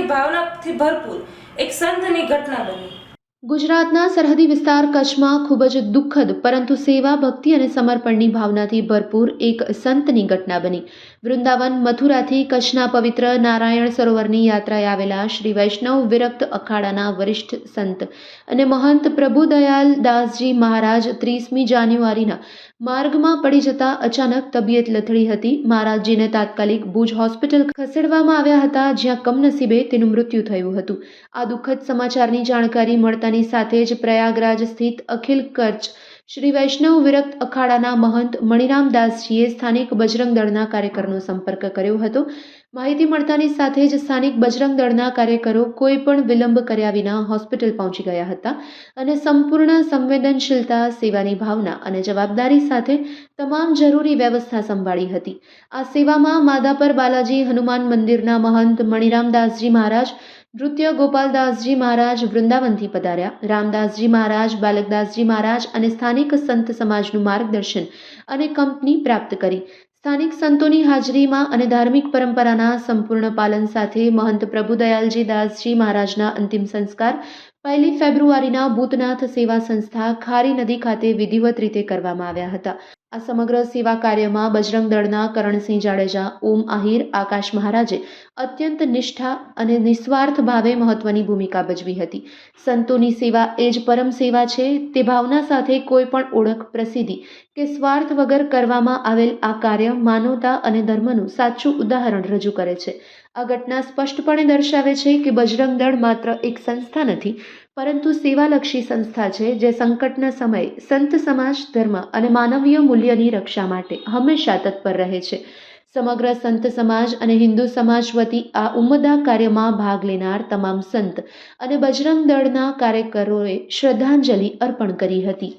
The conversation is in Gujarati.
સેવાની ભાવનાથી ભરપૂર એક સંતની ઘટના બની। ગુજરાતના સરહદી વિસ્તાર કચ્છમાં ખૂબ જ દુઃખદ પરંતુ સેવા, ભક્તિ અને સમર્પણની ભાવનાથી ભરપૂર એક સંતની ઘટના બની। વૃંદાવન મથુરાથી કચ્છના પવિત્ર નારાયણ સરોવરની યાત્રાએ આવેલા શ્રી વૈષ્ણવ વિરક્ત અખાડાના વરિષ્ઠ સંત અને મહંત પ્રભુદયાલ દાસજી મહારાજ 30મી જાન્યુઆરીના માર્ગમાં પડી જતા અચાનક તબિયત લથડી હતી। મહારાજજીને તાત્કાલિક ભુજ હોસ્પિટલ ખસેડવામાં આવ્યા હતા, જ્યાં કમનસીબે તેનું મૃત્યુ થયું હતું। આ દુઃખદ સમાચારની જાણકારી મળતાની સાથે જ પ્રયાગરાજ સ્થિત અખિલ કચ્છ શ્રી વૈષ્ણવ વિરક્ત અખાડાના મહંત મણિરામદાસજીએ સ્થાનિક બજરંગ દળના કાર્યકરનો સંપર્ક કર્યો હતો। માહિતી મળતાની સાથે જ સ્થાનિક બજરંગ દળના કાર્યકરો કોઈ પણ વિલંબ કર્યા વિના હોસ્પિટલ પહોંચી ગયા હતા અને સંપૂર્ણ સંવેદનશીલતા, સેવાની ભાવના અને જવાબદારી સાથે તમામ જરૂરી વ્યવસ્થા સંભાળી હતી। આ સેવામાં માધાપર બાલાજી હનુમાન મંદિરના મહંત મણિરામદાસજી મહારાજ, નૃત્ય ગોપાલદાસજી મહારાજ વૃંદાવનથી પધાર્યા। રામદાસજી મહારાજ, બાલકદાસજી મહારાજ અને સ્થાનિક સંત સમાજનું માર્ગદર્શન અને કંપની પ્રાપ્ત કરી। સ્થાનિક સંતોની હાજરીમાં અને ધાર્મિક પરંપરાના સંપૂર્ણ પાલન સાથે મહંત પ્રભુદયાલજી દાસજી મહારાજના અંતિમ સંસ્કાર 1 ફેબ્રુઆરીના ભૂતનાથ સેવા સંસ્થા ખારી નદી ખાતે વિધિવત રીતે કરવામાં આવ્યા હતા। આ સમગ્ર સેવા કાર્યમાં બજરંગ દળના કરણસિંહ જાડેજા, ઓમ આહિર, આકાશ મહારાજે અત્યંત નિષ્ઠા અને નિસ્વાર્થ ભાવે મહત્વની ભૂમિકા ભજવી હતી। સંતોની સેવા એ જ પરમ સેવા છે, તે ભાવના સાથે કોઈ પણ ઓળખ, પ્રસિદ્ધિ કે સ્વાર્થ વગર કરવામાં આવેલ આ કાર્ય માનવતા અને ધર્મનું સાચું ઉદાહરણ રજૂ કરે છે। આ ઘટના સ્પષ્ટપણે દર્શાવે છે કે બજરંગ દળ માત્ર એક સંસ્થા નથી, પરંતુ સેવાલક્ષી સંસ્થા છે, જે સંકટના સમયે સંત સમાજ, ધર્મ અને માનવીય મૂલ્યની રક્ષા માટે હંમેશા તત્પર રહે છે। સમગ્ર સંત સમાજ અને હિન્દુ સમાજ વતી આ ઉમ્મદા કાર્યમાં ભાગ લેનાર તમામ સંત અને બજરંગ દળના કાર્યકરોએ શ્રદ્ધાંજલિ અર્પણ કરી હતી।